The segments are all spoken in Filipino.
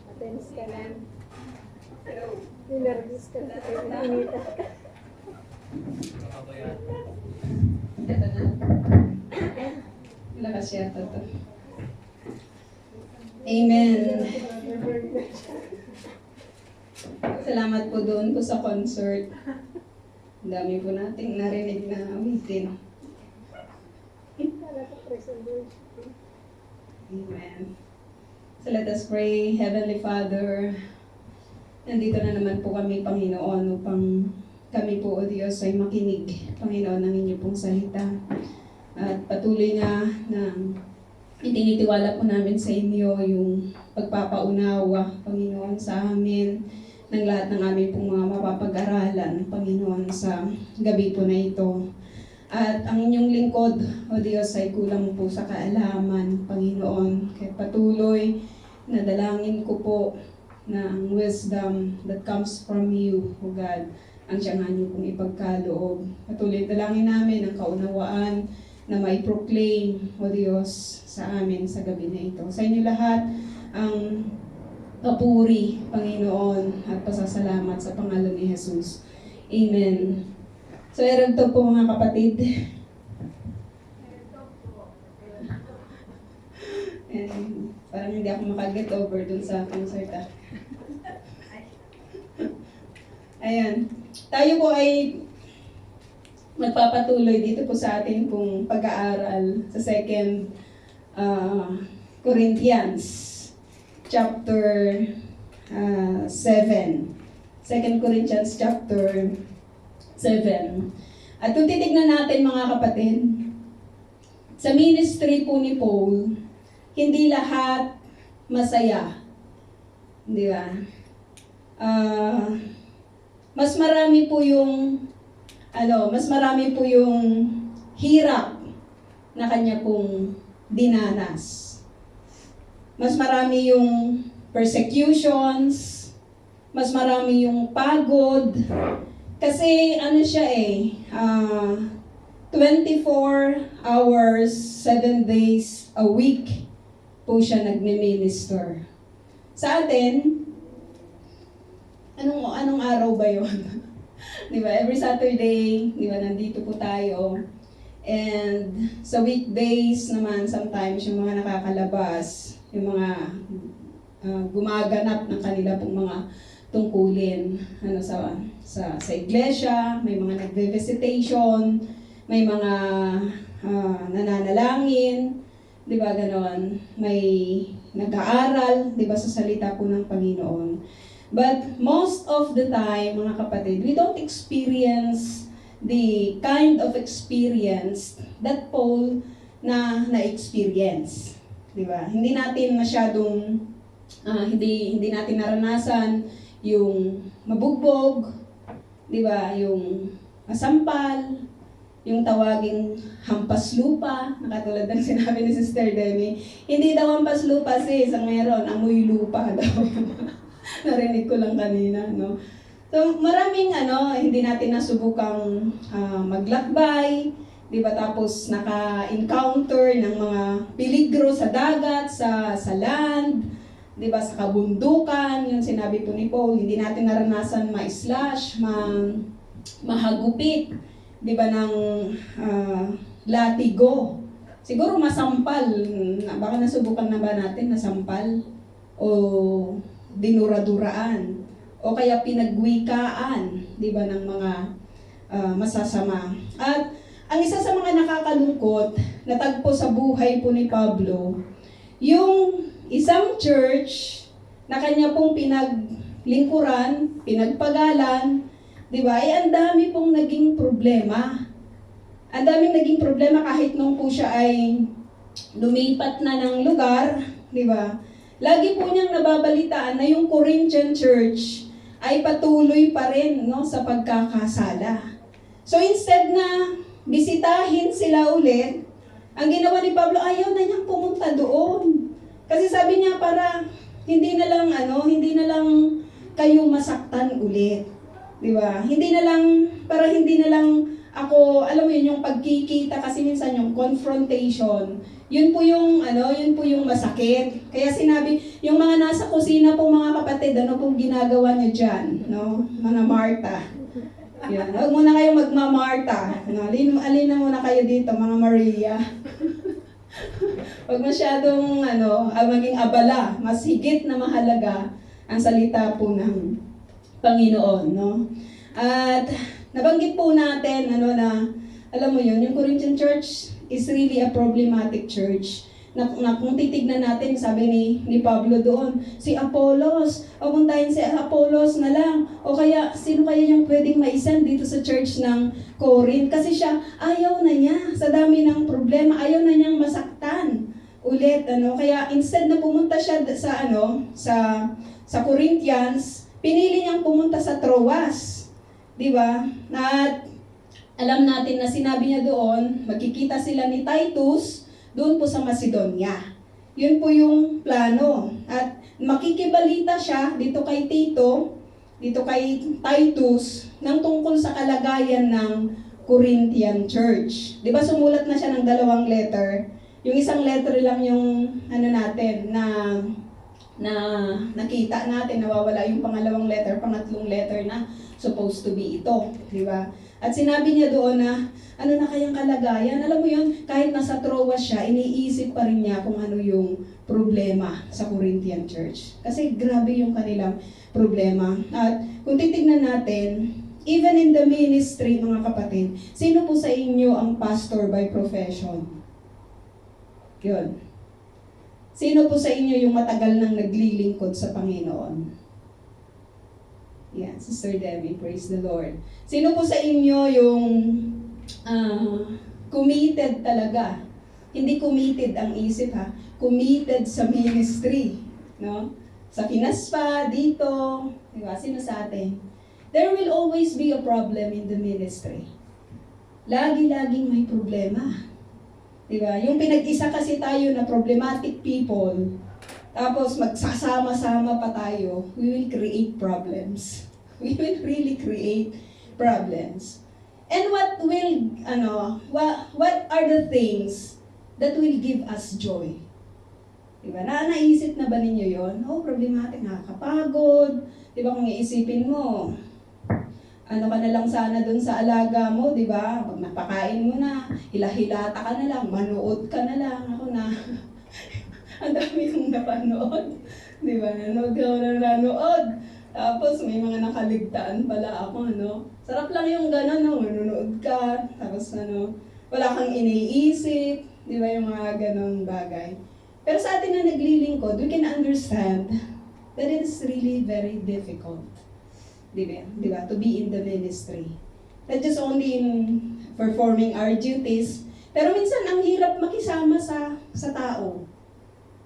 Atens ka lang. Ninervous ka na. Inita ka. Ito na. Lakas yata to. Amen. Salamat po doon po sa concert. Ang dami po nating narinig na awitin. Kala ko praise and worship. Amen. So let us pray. Heavenly Father, nandito na naman po kami, Panginoon, upang kami po, O Diyos, ay makinig, Panginoon, ng inyo pong salita. At patuloy na itinitiwala po namin sa inyo yung pagpapaunawa, Panginoon, sa amin ng lahat ng aming pong mga mapapag-aralan, Panginoon, sa gabi po na ito. At ang inyong lingkod, O Diyos, ay kulang po sa kaalaman, Panginoon. Kaya patuloy na dalangin ko po na ang wisdom that comes from you, O God, ang siyangan niyo pong ipagkaloob. Patuloy dalangin namin ang kaunawaan na may proclaim, O Diyos, sa amin sa gabi na ito. Sa inyo lahat, ang papuri, Panginoon, at pasasalamat sa pangalan ni Jesus. Amen. So, to po mga kapatid. And parang hindi ako makaget over dun sa concert. Ayan. Tayo po ay magpapatuloy dito po sa atin pong pag-aaral sa 2 Corinthians chapter 7. 2 Corinthians chapter 7. At kung titignan natin mga kapatid, sa ministry po ni Paul, hindi lahat masaya. Di ba? Mas marami po yung hirap na kanya pong dinanas. Mas marami yung persecutions, mas marami yung pagod. Kasi 24 hours, 7 days a week po siya nagme-minister. Sa atin, anong araw ba yun? Di ba? Every Saturday, di ba, nandito po tayo. And sa weekdays naman, sometimes yung mga nakakalabas, yung mga gumaganap ng kanila pong mga tungkulin sa iglesia, may mga nagve-visitation, may mga nananalangin, di ba ganon, may nag-aaral, di ba, sa salita po ng Panginoon. But most of the time, mga kapatid, we don't experience the kind of experience that Paul na-experience. Di ba? Hindi natin masyadong, hindi natin naranasan yung mabugbog, di ba? Yung masampal, yung tawaging hampas lupa, katulad ng sinabi ni Sister Demi. Hindi daw hampas lupa sis, ang meron, amoy lupa daw. Narinig ko lang kanina, no? So, maraming hindi natin nasubukang maglakbay, di ba? Tapos naka-encounter ng mga peligro sa dagat, sa land, di ba, sa kabundukan, yung sinabi po ni Paul, hindi natin naranasan ma-slash, mahagupit, di ba, ng latigo. Siguro masampal, baka nasubukan na ba natin nasampal? O dinuraduraan? O kaya pinagwikaan, di ba, ng mga masasama. At ang isa sa mga nakakalungkot, natagpo sa buhay po ni Pablo, yung isang church na kanya pong pinaglingkuran, pinagpagalan, di ba, ay ang dami pong naging problema. Ang daming naging problema kahit nung po siya ay lumipat na ng lugar, di ba? Lagi po niyang nababalitaan na yung Corinthian church ay patuloy pa rin, no, sa pagkakasala. So instead na bisitahin sila ulit, ang ginawa ni Pablo, ayaw na niyang pumunta doon. Kasi sabi niya, para hindi na lang kayo masaktan ulit. Di ba? Para hindi na lang ako, alam mo yun, yung pagkikita kasi minsan yung confrontation, yun po yung masakit. Kaya sinabi, yung mga nasa kusina po mga kapatid, ano pong ginagawa niyo dyan, no? Mga Marta. Yan. Huwag muna kayong magma-Marta. No? Alin na muna kayo dito, mga Maria. Huwag masyadong maging abala. Mas higit na mahalaga ang salita po ng Panginoon. No? At nabanggit po natin na alam mo yun, yung Corinthian church is really a problematic church. Na kung titignan natin, sabi ni Pablo doon, si Apollos, pumuntahin si Apollos na lang. O kaya, sino kaya yung pwedeng maisan dito sa church ng Corinth? Kasi siya, ayaw na niya, sa dami ng problema, ayaw na niyang masaktan ulit. Kaya instead na pumunta siya sa Corinthians, pinili niyang pumunta sa Troas. Diba? At alam natin na sinabi niya doon, magkikita sila ni Titus, doon po sa Macedonia. Yun po yung plano. At makikibalita siya dito kay Tito, dito kay Titus, ng tungkol sa kalagayan ng Corinthian Church. Di ba sumulat na siya ng 2 letter? Yung isang letter lang yung natin, na nakita natin, nawawala yung pangalawang letter, pangatlong letter na supposed to be ito. Di ba? At sinabi niya doon na, ano na kayang kalagayan? Alam mo yun, kahit nasa Troas siya, iniisip pa rin niya kung ano yung problema sa Corinthian Church. Kasi grabe yung kanilang problema. At kung titignan natin, even in the ministry, mga kapatid, sino po sa inyo ang pastor by profession? Yun. Sino po sa inyo yung matagal nang naglilingkod sa Panginoon? Yeah, Sister Debbie, praise the Lord. Sino po sa inyo yung committed talaga? Hindi committed ang isip ha, committed sa ministry, no? Sa Pinaspa, dito, diba? Sino sa atin? There will always be a problem in the ministry. Lagi-laging may problema. Diba? Yung pinag-isa kasi tayo na problematic people, tapos magsasama-sama pa tayo, we will create problems. We will really create problems. And what are the things that will give us joy? Diba? Naisip na ba ninyo yon? Problematic, nakakapagod. Diba kung iisipin mo, ano ka na lang sana dun sa alaga mo, di ba? Pag napakain mo na, hilahilata ka na lang, manood ka na lang. Ako na, ang dami kong napanood. Di ba? Nanood. Tapos may mga nakaligtaan pala ako, Sarap lang yung gano'n, manonood ka, tapos wala kang iniisip, di ba? Yung mga gano'ng bagay. Pero sa atin na naglilingkod, we can understand that it is really very difficult. Diba? To be in the ministry. Not just only in performing our duties, pero minsan ang hirap makisama sa tao.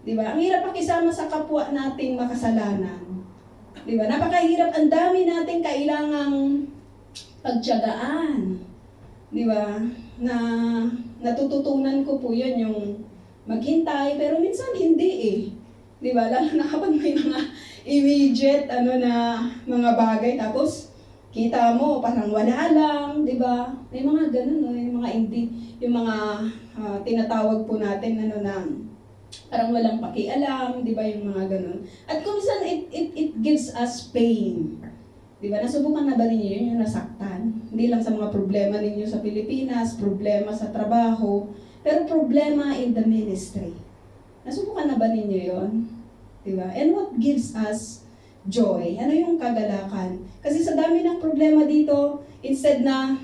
Diba? Ang hirap makisama sa kapwa nating makasalanan. Diba? Napakahirap, ang dami nating kailangang pagtiyagaan. Diba? Na natututunan ko po yun, yung maghintay, pero minsan hindi eh. Diba? Lalo na kapag may mga immediate na mga bagay, tapos kita mo parang wala lang, 'di ba? May mga ganun, yung mga yung mga tinatawag po natin na parang walang pakialam, 'di ba, yung mga ganun. At kung minsan it gives us pain. 'Di ba? Nasubukan na ba ninyo yun, yung nasaktan? Hindi lang sa mga problema ninyo sa Pilipinas, problema sa trabaho, pero problema in the ministry. Nasubukan na ba ninyo yun? Diba? And what gives us joy? Ano yung kagalakan? Kasi sa dami ng problema dito, instead na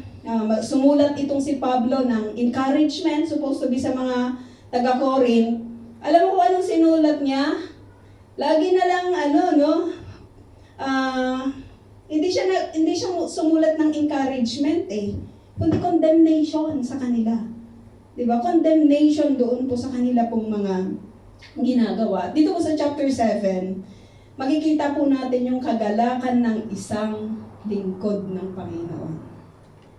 sumulat itong si Pablo ng encouragement, supposed to be sa mga taga-Corinth, alam mo kung anong sinulat niya? Lagi na lang hindi siya sumulat ng encouragement kundi condemnation sa kanila. Diba? Condemnation doon po sa kanila pong mga ginagawa. Dito po sa chapter 7, makikita po natin yung kagalakan ng isang lingkod ng Panginoon.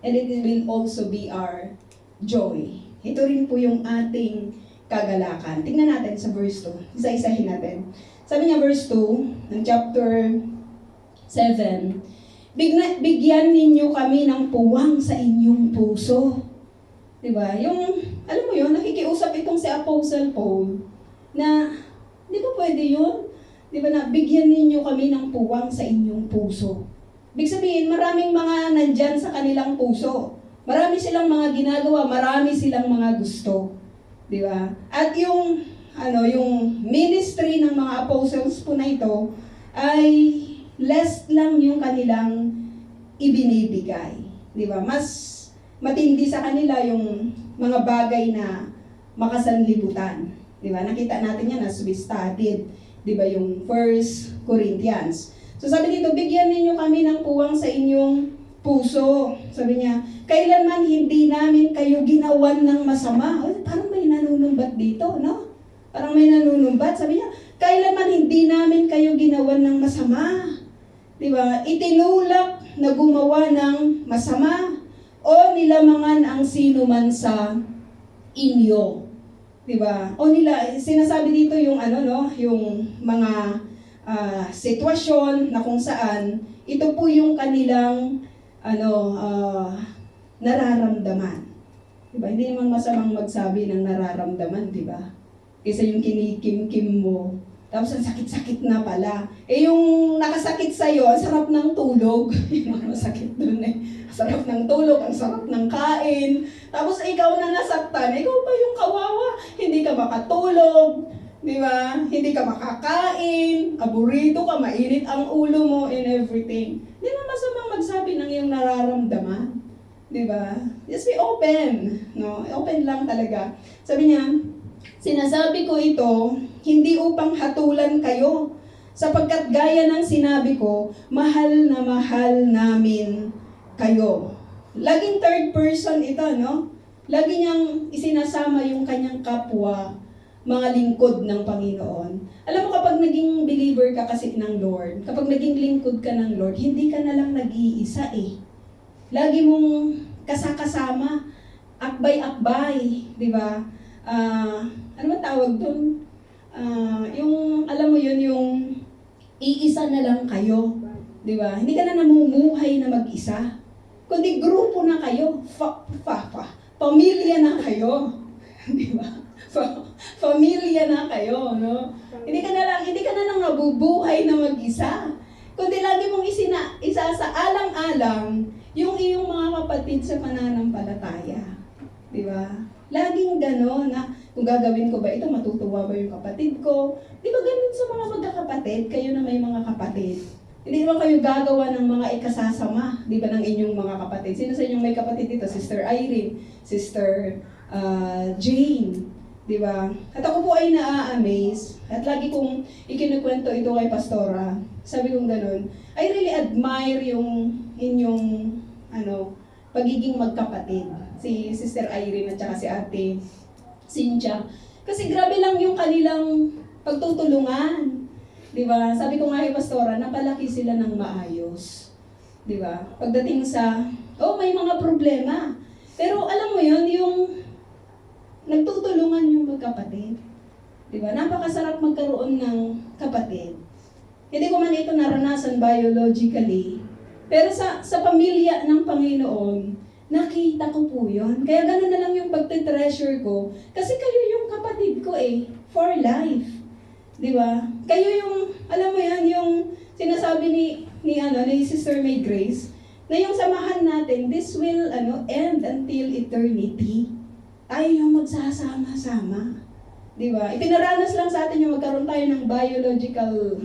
And it will also be our joy. Ito rin po yung ating kagalakan. Tingnan natin sa verse 2. Isa-isahin natin. Sabi niya verse 2 ng chapter 7, Bigyan ninyo kami ng puwang sa inyong puso. Diba? Yung, alam mo yun, nakikiusap itong si Apostle Paul na, di ba pwede yun? Di ba na, bigyan ninyo kami ng puwang sa inyong puso. Ibig sabihin, maraming mga nandyan sa kanilang puso. Marami silang mga ginagawa, marami silang mga gusto. Di ba? At yung ministry ng mga apostles po na ito ay less lang yung kanilang ibinibigay. Di ba? Mas matindi sa kanila yung mga bagay na makasanlibutan. Di ba? Nakita natin yan as we studied. Di ba? Yung 1 Corinthians. So sabi dito, bigyan ninyo kami ng puwang sa inyong puso. Sabi niya, kailanman hindi namin kayo ginawan ng masama. Oh, parang may nanunumbat dito, no? Parang may nanunumbat. Sabi niya, kailanman hindi namin kayo ginawan ng masama. Diba? Itinulak na gumawa ng masama o nilamangan ang sino man sa inyo. Diba? O sinasabi dito yung yung mga sitwasyon na kung saan ito po yung kanilang nararamdaman. Diba? Hindi naman masamang magsabi ng nararamdaman, diba? Kaysa yung kinikim-kim mo. Tapos ang sakit-sakit na pala. Yung nakasakit sa'yo, ang sarap ng tulog. Yung masakit dun eh. Ang sarap ng tulog, ang sarap ng kain. Tapos ikaw na nasaktan, ikaw pa yung kawawa. Hindi ka makatulog, di ba? Hindi ka makakain, aburrito ka, mainit ang ulo mo, and everything. Hindi naman masamang magsabi ng iyong nararamdaman. Di ba? Just be open. No? Open lang talaga. Sabi niya, sinasabi ko ito, hindi upang hatulan kayo, sapagkat gaya ng sinabi ko, mahal na mahal namin kayo. Laging third person ito, no? Lagi niyang isinasama yung kanyang kapwa, mga lingkod ng Panginoon. Alam mo, kapag naging believer ka kasi ng Lord, kapag naging lingkod ka ng Lord, hindi ka na lang nag-iisa eh. Lagi mong kasakasama, akbay-akbay, di ba? Ano ba tawag doon? Yung, alam mo yun, yung iisa na lang kayo. Di ba? Hindi ka na namumuhay na mag-isa. Kundi grupo na kayo. Pamilya na kayo. Di ba? Pamilya na kayo, no? Hindi ka na lang nabubuhay na mag-isa. Kundi lagi mong isa sa alang-alang yung iyong mga kapatid sa pananampalataya. Di ba? Laging gano'n na kung gagawin ko ba ito, matutuwa ba yung kapatid ko? Di ba ganun sa mga magkakapatid? Kayo na may mga kapatid. Hindi naman kayo gagawa ng mga ikasasama, di ba, ng inyong mga kapatid. Sino sa inyong may kapatid dito? Sister Irene, Sister Jane, di ba? At ako po ay naa-amaze. At lagi kong ikinukwento ito kay Pastora. Sabi kong ganun, I really admire yung inyong, pagiging magkapatid. Si Sister Irene at saka si Ate Cynthia. Kasi grabe lang yung kanilang pagtutulungan. Di ba? Sabi ko nga kay Pastora, napalaki sila ng maayos. Di ba? Pagdating sa, may mga problema. Pero alam mo yun, yung nagtutulungan yung magkapatid. Di ba? Napakasarap magkaroon ng kapatid. Hindi ko man ito naranasan biologically. Pero sa pamilya ng Panginoon, nakita ko po yun. Kaya gano'n na lang yung pagte-treasure ko. Kasi kayo yung kapatid ko eh. For life. Di ba? Kayo yung, alam mo yan, yung sinasabi ni Sister May Grace, na yung samahan natin, this will end until eternity. Tayo yung magsasama-sama. Di ba? Ipinaranas lang sa atin yung magkaroon tayo ng biological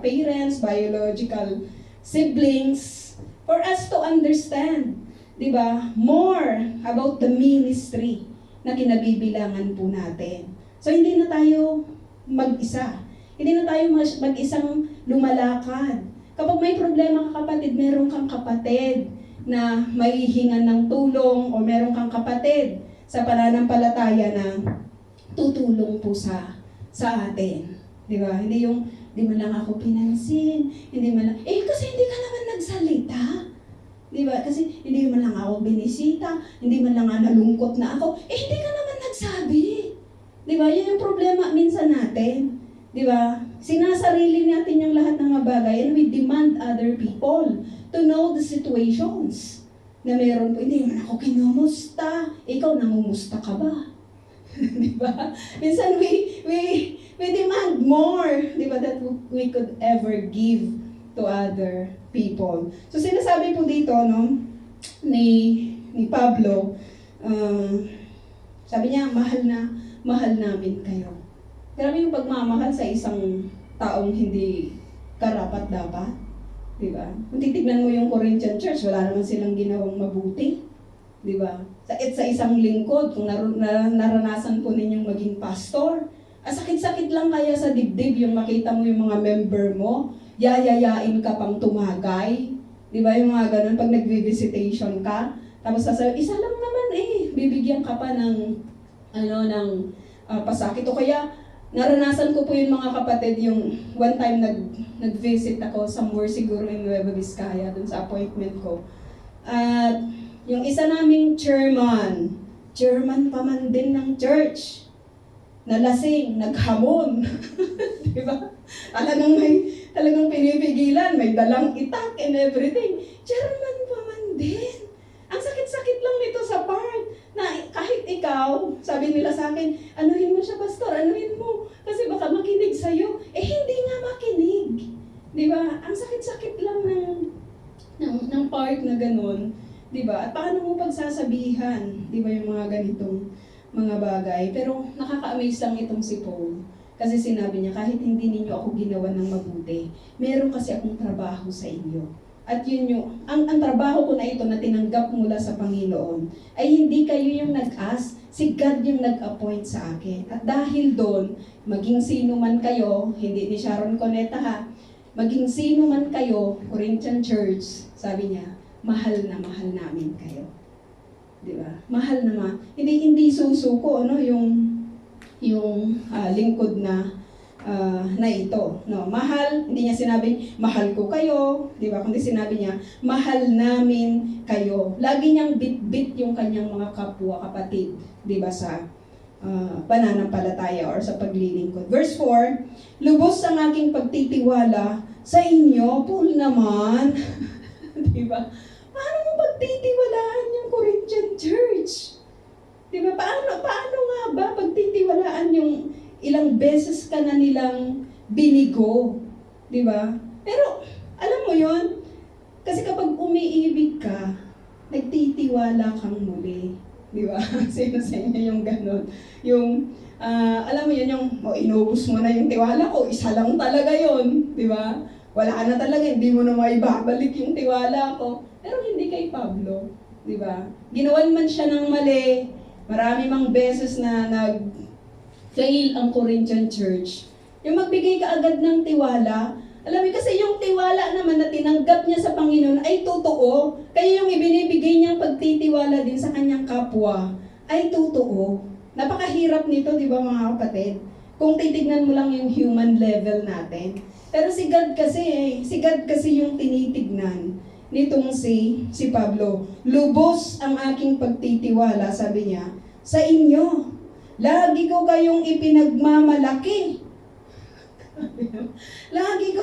parents, biological siblings, for us to understand, di ba, more about the ministry na kinabibilangan po natin. So, hindi na tayo mag-isa. Hindi na tayo mag-isang lumalakad. Kapag may problema ka kapatid, meron kang kapatid na maihingan ng tulong o meron kang kapatid sa pananampalataya na tutulong po sa atin. Di ba? Hindi yung, hindi man lang ako pinansin, hindi man lang, kasi hindi ka naman nagsalita. Di ba? Kasi hindi man lang ako binisita, hindi man lang nalungkot na ako, hindi ka naman nagsabi. Di ba? Yan yung problema minsan natin. Di ba? Sinasarili natin yung lahat ng mga bagay and we demand other people to know the situations na meron po. Hindi naman ako kinumusta. Ikaw, namumusta ka ba? Di ba? Minsan we demand more, di ba, that we could ever give to other people. So sinasabi po dito, no, ni Pablo, sabi niya, mahal namin kayo. Grabe yung pagmamahal sa isang taong hindi karapat-dapat. Diba? Kung titignan mo yung Corinthian Church, wala naman silang ginawang mabuti. Diba? Sa isang lingkod, kung naranasan po ninyong maging pastor, sakit-sakit lang kaya sa dibdib yung makita mo yung mga member mo, yayayain ka pang tumagay. Diba? Yung mga ganun, pag nag-visitation ka, tapos sasabi, isa lang naman bibigyan ka pa ng pasakit. O kaya, naranasan ko po yung mga kapatid, yung one time nag-visit ako somewhere siguro in Nueva Vizcaya, dun sa appointment ko. At yung isa naming chairman pa man din ng church, nalasing, naghamon. Diba? Talagang pinipigilan, may dalang itak and everything. Chairman pa man din. Ang sakit-sakit lang nito sa part na kahit ikaw, sabi nila sa akin, anuhin mo siya, pastor, anuhin mo. Kasi baka makinig sa'yo. Hindi nga makinig. Di ba? Ang sakit-sakit lang ng part na ganun. Di ba? At paano mo pagsasabihan, di ba, yung mga ganitong mga bagay. Pero nakaka-amaze lang itong si Paul. Kasi sinabi niya, kahit hindi ninyo ako ginawa ng mabuti, meron kasi akong trabaho sa inyo. At yun ang trabaho ko na ito na tinanggap mula sa Panginoon, ay hindi kayo yung nag-ask, si God yung nag-appoint sa akin. At dahil doon, maging sino man kayo, hindi ni Sharon Coneta ha, maging sino man kayo, Corinthian Church, sabi niya, mahal na mahal namin kayo. Di ba? Mahal naman. Hindi susuko, yung lingkod na ito. No, mahal, hindi niya sinabing, mahal ko kayo, di ba? Kundi sinabi niya, mahal namin kayo. Lagi niyang bit-bit yung kanyang mga kapwa, kapatid, di ba, sa pananampalataya or sa paglilingkod. Verse 4, lubos ang aking pagtitiwala sa inyo, Paul naman. Di ba? Paano mo pagtitiwalaan yung Corinthian Church? Di ba? Paano nga ba pagtitiwalaan yung ilang beses ka na nilang binigo, di ba? Pero, alam mo yon, kasi kapag umiibig ka, nagtitiwala kang muli, di ba? Sino sa inyo yung gano'n? Yung, alam mo yun, yung, inubos mo na yung tiwala ko, isa lang talaga yon, di ba? Wala na talaga, hindi mo na maibabalik yung tiwala ko. Pero hindi kay Pablo, di ba? Ginawan man siya ng mali, marami mang beses na fail ang Corinthian Church. Yung magbigay ka agad ng tiwala, alam mo kasi yung tiwala naman na tinanggap niya sa Panginoon ay totoo. Kaya yung ibinibigay niyang pagtitiwala din sa kanyang kapwa ay totoo. Napakahirap nito, di ba mga kapatid? Kung titignan mo lang yung human level natin. Pero si God kasi yung tinitignan nitong si Pablo. Lubos ang aking pagtitiwala, sabi niya, sa inyo. Lagi ko kayong ipinagmamalaki. Lagi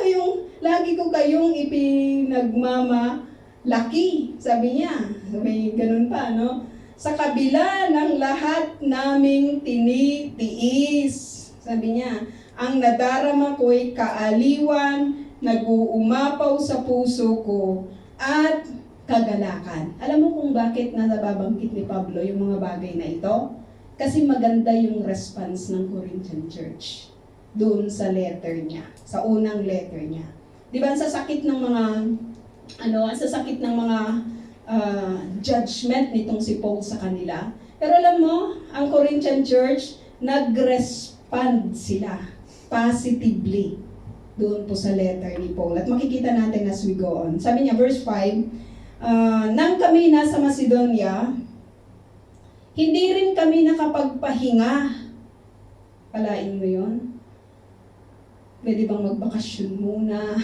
ko kayong ipinagmamalaki. Sabi niya, may ganun pa, no? Sa kabila ng lahat naming tinitiis. Sabi niya, ang nadarama ko'y kaaliwan, nag-uumapaw sa puso ko, at kagalakan. Alam mo kung bakit nababanggit ni Pablo yung mga bagay na ito? Kasi maganda yung response ng Corinthian Church doon sa letter niya, sa unang letter niya. Di ba, ang sasakit ng mga judgment nitong si Paul sa kanila. Pero alam mo, ang Corinthian Church, nag-respond sila positively doon po sa letter ni Paul. At makikita natin as we go on. Sabi niya, verse 5, nang kami nasa Macedonia, hindi rin kami nakapagpahinga. Palain mo yun? Pwede bang magbakasyon muna?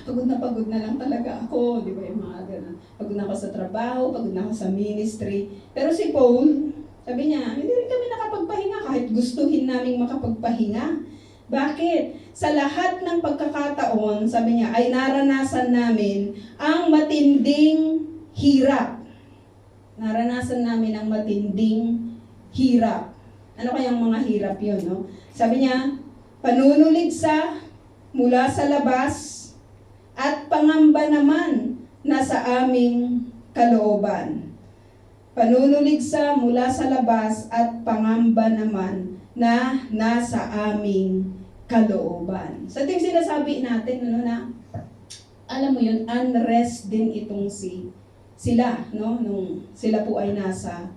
Pagod na lang talaga ako. Di ba yung mga ganun? Pagod na ako sa trabaho, pagod na ako sa ministry. Pero si Paul, sabi niya, hindi rin kami nakapagpahinga kahit gustuhin naming makapagpahinga. Bakit? Sa lahat ng pagkakataon, sabi niya, ay naranasan namin ang matinding hirap. Naranasan namin ang matinding hirap. Ano kayang mga hirap yun, no? Sabi niya, panunuligsa mula sa labas at pangamba naman na sa aming kalooban. Panunuligsa mula sa labas at pangamba naman na nasa aming kalooban. So ito yung sinasabi natin, ano na, alam mo yun, unrest din itong sila, no? Nung sila po ay nasa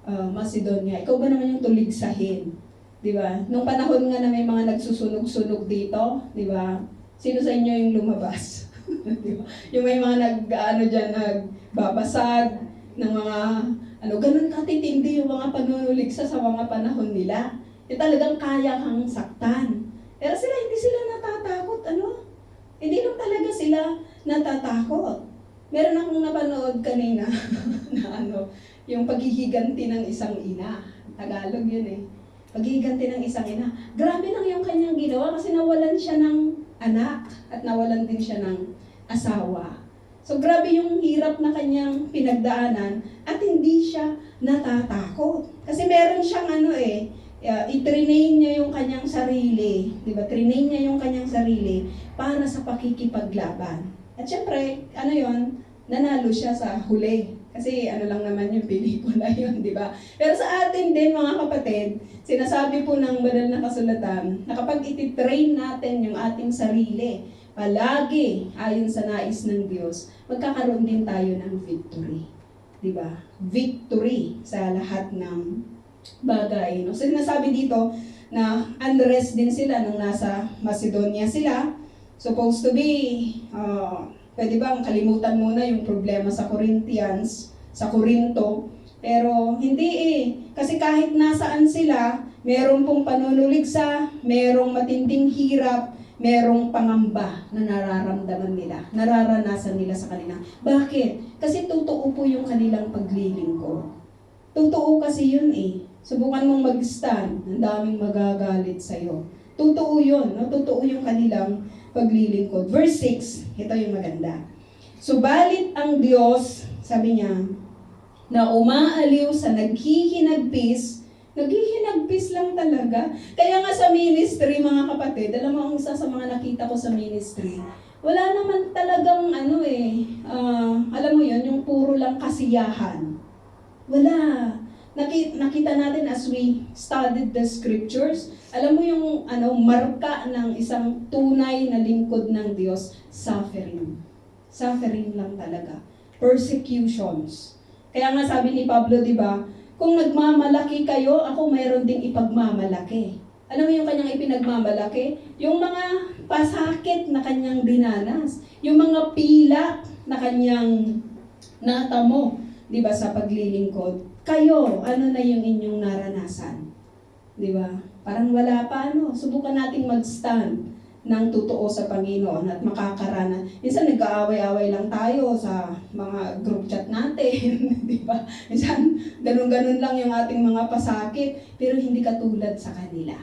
Macedonia. Ikaw ba naman yung tuligsahin? Di ba? Nung panahon nga na may mga nagsusunog-sunog dito, di ba? Sino sa inyo yung lumabas? Di ba? Yung may mga nagbabasag ng mga, ganun katitindi yung mga panunuligsa sa mga panahon nila. Talagang kaya kang saktan. Pero hindi sila natatakot, Hindi lang talaga sila natatakot. Meron akong napanood kanina na yung paghihiganti ng isang ina. Tagalog yun eh. Paghihiganti ng isang ina. Grabe lang yung kanyang ginawa kasi nawalan siya ng anak at nawalan din siya ng asawa. So grabe yung hirap na kanyang pinagdaanan at hindi siya natatakot. Kasi meron siyang i-train niya yung kanyang sarili. Diba? Train niya yung kanyang sarili para sa pakikipaglaban. At syempre, nanalo siya sa huli. Kasi lang naman yung pelikula yun, di ba? Pero sa atin din, mga kapatid, sinasabi po ng banal na kasulatan na kapag ititrain natin yung ating sarili, palagi ayon sa nais ng Diyos, magkakaroon din tayo ng victory. Di ba? Victory sa lahat ng bagay. No? So, sinasabi dito na unrest din sila nung nasa Macedonia sila. Supposed to be, pwede bang kalimutan muna yung problema sa Corinthians, sa Corinto? Pero hindi Kasi kahit nasaan sila, merong pong panunuligsa, merong matinding hirap, merong pangamba na nararamdaman nila, nararanasan nila sa kanila. Bakit? Kasi totoo po yung kanilang paglilingkod. Totoo kasi yun Subukan mong mag-stand, ang daming magagalit sa'yo. Totoo yun, totoo yung kanilang paglilingkod. Verse 6, ito yung maganda. Subalit ang Diyos, sabi niya, na umaaliw sa naghihinagpis lang talaga. Kaya nga sa ministry, mga kapatid, alam mo ang isa sa mga nakita ko sa ministry, wala naman talagang alam mo yun, yung puro lang kasiyahan. Wala. Nakita natin as we studied the scriptures, alam mo yung marka ng isang tunay na lingkod ng Diyos, suffering. Suffering lang talaga. Persecutions. Kaya nga sabi ni Pablo, di ba, kung nagmamalaki kayo, ako mayroon ding ipagmamalaki. Ano yung kanyang ipinagmamalaki? Yung mga pasakit na kanyang dinanas. Yung mga pilak na kanyang natamo, di ba, sa paglilingkod. Kayo, ano na yung inyong naranasan? Di ba? Parang wala pa, Subukan nating mag-stand ng totoo sa Panginoon at makakarana. Minsan nag-aaway-away lang tayo sa mga group chat natin, di ba? Minsan ganun-ganun lang yung ating mga pasakit, pero hindi katulad sa kanila.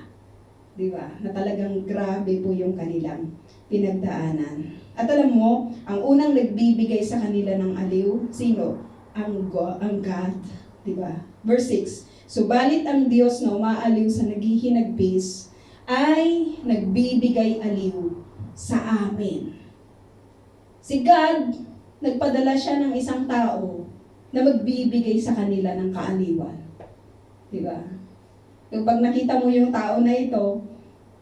Di ba? Na talagang grabe po yung kanilang pinagdaanan. At alam mo, ang unang nagbibigay sa kanila ng aliw, sino? Ang God. Diba? Verse 6, subalit ang Diyos na umaaliw sa naghihinagpis ay nagbibigay aliw sa amin. Si God, nagpadala siya ng isang tao na magbibigay sa kanila ng kaaliwan. Diba? Yung pag nakita mo yung tao na ito,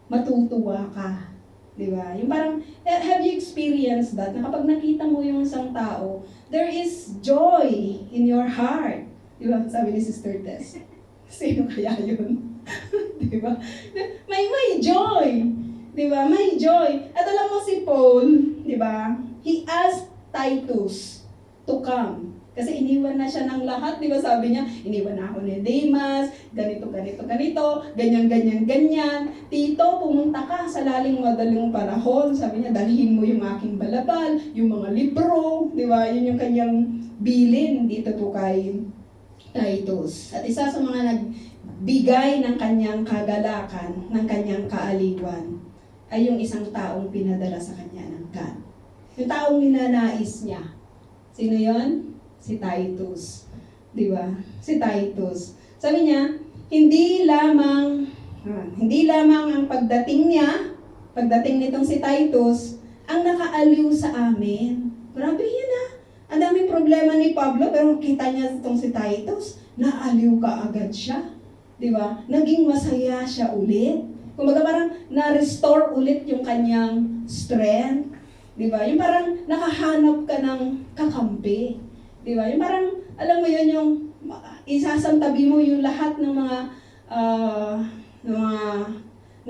matutuwa ka. Diba? Yung parang, have you experienced that? Na kapag nakita mo yung isang tao, there is joy in your heart. Diba? Sabi ni Sister Tess. Sino kaya yun? Diba? May joy. Diba? May joy. At alam mo si Paul, diba? He asked Titus to come. Kasi iniwan na siya ng lahat. Diba sabi niya, iniwan na ako ni Demas, ganito. Ganyan. Tito, pumunta ka sa laling madaling panahon. Sabi niya, dalhin mo yung aking balabal, yung mga libro. Diba? Yun yung kanyang bilin dito po kay Titus. At isa sa mga nagbigay ng kanyang kagalakan, ng kanyang kaaliwan, ay yung isang taong pinadala sa kanya ng God. Yung taong ninanais niya. Sino yon? Si Titus. Di ba? Si Titus. Sabi niya, hindi lamang ang pagdating nitong si Titus, ang nakaaliw sa amin. Grabe yun ah. Ang daming problema ni Pablo, pero kita niya itong si Titus, naaliw ka agad siya. Di ba? Naging masaya siya ulit. Kumbaga parang na-restore ulit yung kanyang strength. Di ba? Yung parang nakahanap ka ng kakampi. Di ba? Yung parang, alam mo yun, yung isasantabi mo yung lahat ng mga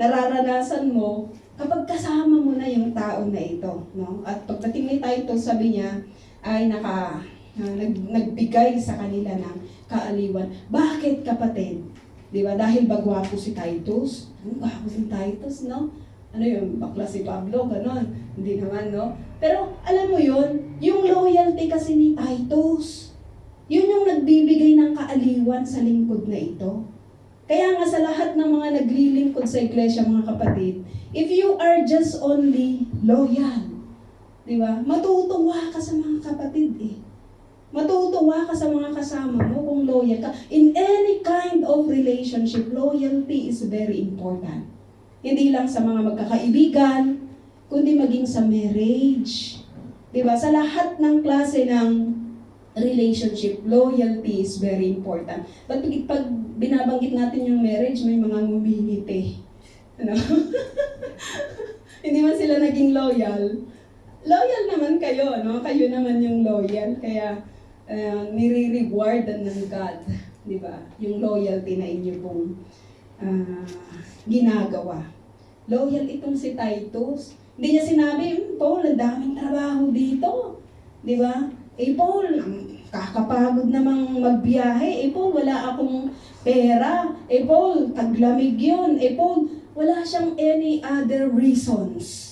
nararanasan mo kapag kasama mo na yung tao na ito. No? At pagdating ni Titus, sabi niya, ay nagbigay sa kanila ng kaaliwan. Bakit, kapatid? Di ba? Dahil bagwapo si Titus. Gwapo si Titus, no? Ano yun? Bakla si Pablo, ganon. Hindi naman, no? Pero, alam mo yun, yung loyalty kasi ni Titus, yun yung nagbibigay ng kaaliwan sa lingkod na ito. Kaya nga sa lahat ng mga naglilingkod sa iglesia, mga kapatid, if you are just only loyal, di ba? Matutuwa ka sa mga kapatid eh. Matutuwa ka sa mga kasama mo kung loyal ka. In any kind of relationship, loyalty is very important. Hindi lang sa mga magkakaibigan, kundi maging sa marriage. Diba? Sa lahat ng klase ng relationship, loyalty is very important. But pag binabanggit natin yung marriage, may mga ngumingit eh. Ano? Hindi man sila naging loyal. Loyal naman kayo, no? Kayo naman yung loyal. Kaya, nire-rewardan ng God, di ba? Yung loyalty na inyo pong ginagawa. Loyal itong si Titus. Hindi niya sinabi, Paul, ang daming trabaho dito. Di ba? Paul, kakapagod namang magbiyahe. Paul, wala akong pera. Paul, taglamig yun. Paul, wala siyang any other reasons.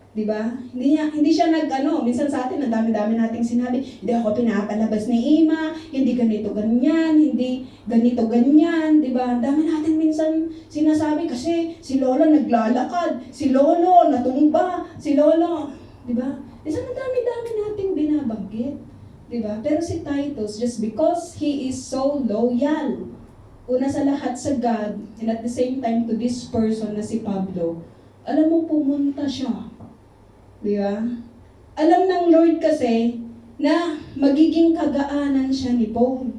Diba? Hindi siya minsan sa atin, ang dami-dami nating sinabi, hindi ako pinapalabas ni Ima, hindi ganito ganyan, hindi ganito ganyan, diba? Ang dami natin minsan sinasabi kasi si Lolo naglalakad, si Lolo natumba, si Lolo, diba? Minsan ang dami-dami nating binabanggit, diba? Pero si Titus, just because he is so loyal, una sa lahat sa God, and at the same time to this person na si Pablo, alam mo, pumunta siya. Di ba? Alam ng Lord kasi na magiging kagaanan siya ni Paul.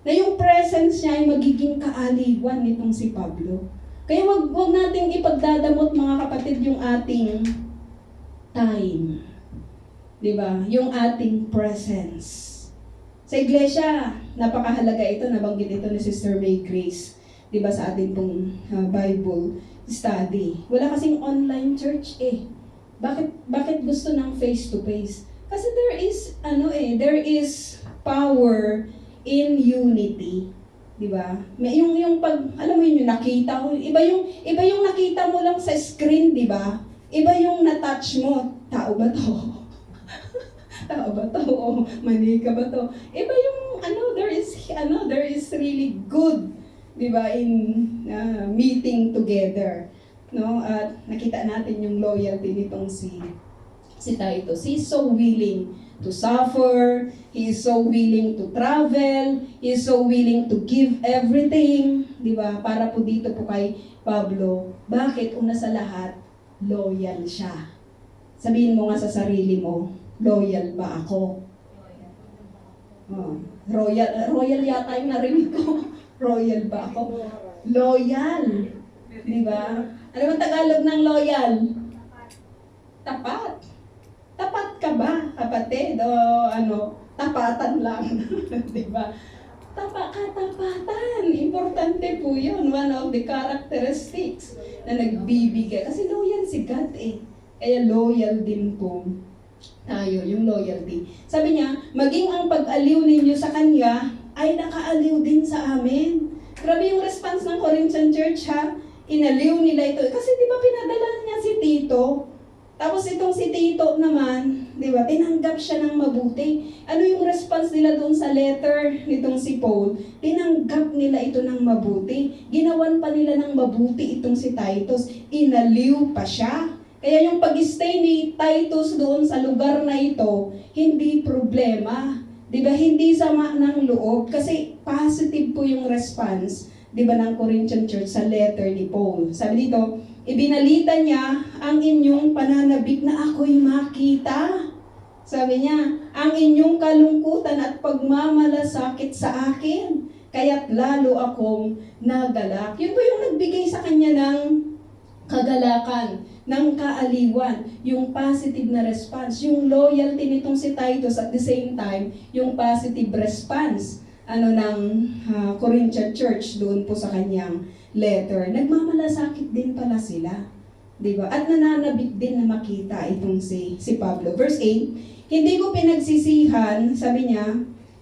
Na yung presence niya ay magiging kaaliwan nitong si Pablo. Kaya wag nating ipagdadamot, mga kapatid, yung ating time. Di ba? Yung ating presence. Sa iglesia, napakahalaga ito, nabanggit ito ni Sister May Grace. Di ba, sa ating pong Bible study. Wala kasing online church eh. Bakit gusto ng face-to-face? Kasi there is power in unity. Di ba? Yung pag, alam mo yun, yung nakita mo, iba yung nakita mo lang sa screen, di ba? Iba yung na-touch mo, tao ba to? Tao ba to? O manika ba to? Iba yung, there is really good, di ba, in meeting together. No, at nakita natin yung loyalty nitong si Titus. He is so willing to suffer, he is so willing to travel, he is so willing to give everything, di ba? Para po dito po kay Pablo. Bakit? Una sa lahat, loyal siya. Sabihin mo nga sa sarili mo, loyal ba ako? Royal yata yung narinig ko. Royal ba ako? Loyal. Di ba? Ano ang Tagalog ng loyal? Tapat. Tapat ka ba, kapatid? O tapatan lang. Di ba? Tapatan. Importante po yun. One of the characteristics na nagbibigay. Kasi loyal si God eh. Kaya loyal din po tayo, yung loyalty. Sabi niya, maging ang pag-aliw ninyo sa Kanya ay nakaaliw din sa amin. Grabe yung response ng Corinthian Church ha. Inaliw nila ito. Kasi di ba pinadala niya si Tito? Tapos itong si Tito naman, di ba, tinanggap siya ng mabuti. Ano yung response nila doon sa letter nitong si Paul? Tinanggap nila ito ng mabuti. Ginawan pa nila ng mabuti itong si Titus. Inaliw pa siya. Kaya yung pag-stay ni Titus doon sa lugar na ito, hindi problema. Di ba, hindi sama ng loob. Kasi positive po yung response, di ba, ng Corinthian Church sa letter ni Paul. Sabi dito, ibinalita niya ang inyong pananabik na ako'y makita. Sabi niya, ang inyong kalungkutan at pagmamalasakit sa akin, kaya't lalo akong nagalak. Yun po yung nagbigay sa kanya ng kagalakan, ng kaaliwan, yung positive na response, yung loyalty nitong si Titus at the same time, yung positive response ng Corinthian Church doon po sa kanyang letter. Nagmamalasakit din pala sila. Diba? At nananabik din na makita itong si Pablo. Verse 8, hindi ko pinagsisihan, sabi niya,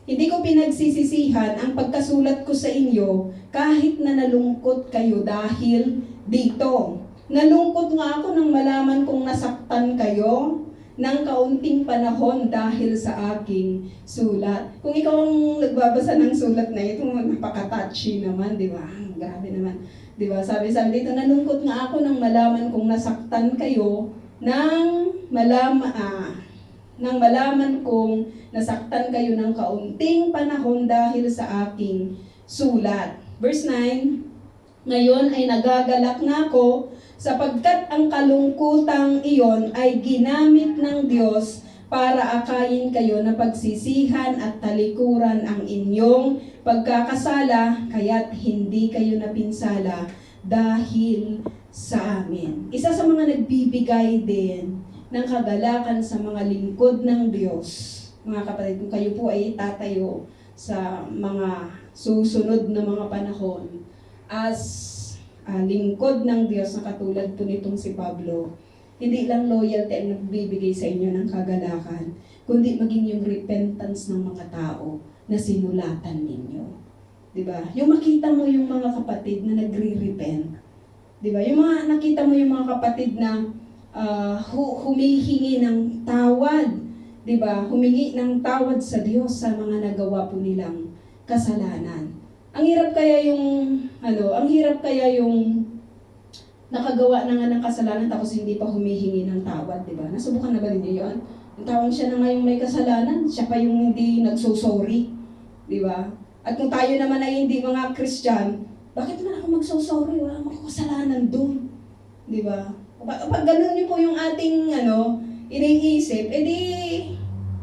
hindi ko pinagsisisihan ang pagkasulat ko sa inyo kahit na nalungkot kayo dahil dito. Nalungkot nga ako nang malaman kong nasaktan kayo ng kaunting panahon dahil sa aking sulat. Kung ikaw ang nagbabasa ng sulat na ito, napaka-touchy naman, di ba? Grabe naman. Di ba? Sabi dito, nalungkot nga ako nang malaman kong nasaktan kayo nang malaman kong nasaktan kayo ng kaunting panahon dahil sa aking sulat. Verse 9, ngayon ay nagagalak na ako sapagkat ang kalungkutang iyon ay ginamit ng Diyos para akayin kayo na pagsisihan at talikuran ang inyong pagkakasala, kaya't hindi kayo napinsala dahil sa amin. Isa sa mga nagbibigay din ng kagalakan sa mga lingkod ng Diyos, mga kapatid, kung kayo po ay tatayo sa mga susunod na mga panahon as lingkod ng Diyos na katulad po nitong si Pablo, hindi lang loyalty ang nagbibigay sa inyo ng kagalakan, kundi maging yung repentance ng mga tao na sinulatan ninyo. Diba? Yung makita mo yung mga kapatid na nagre-repent. Diba? Yung nakita mo yung mga kapatid na humihingi ng tawad. Diba? Humingi ng tawad sa Diyos sa mga nagawa po nilang kasalanan. Ang hirap kaya yung nakagawa na nga ng kasalanan tapos hindi pa humihingi ng tawad, di ba? Nasubukan na ba ninyo yun? Ang tawang siya na ngayong may kasalanan, siya pa yung hindi nagsusorry, di ba? At kung tayo naman ay hindi mga Christian, bakit naman ako magsusorry? Wala akong kasalanan doon, di ba? Pag ganun niyo po yung ating iniisip,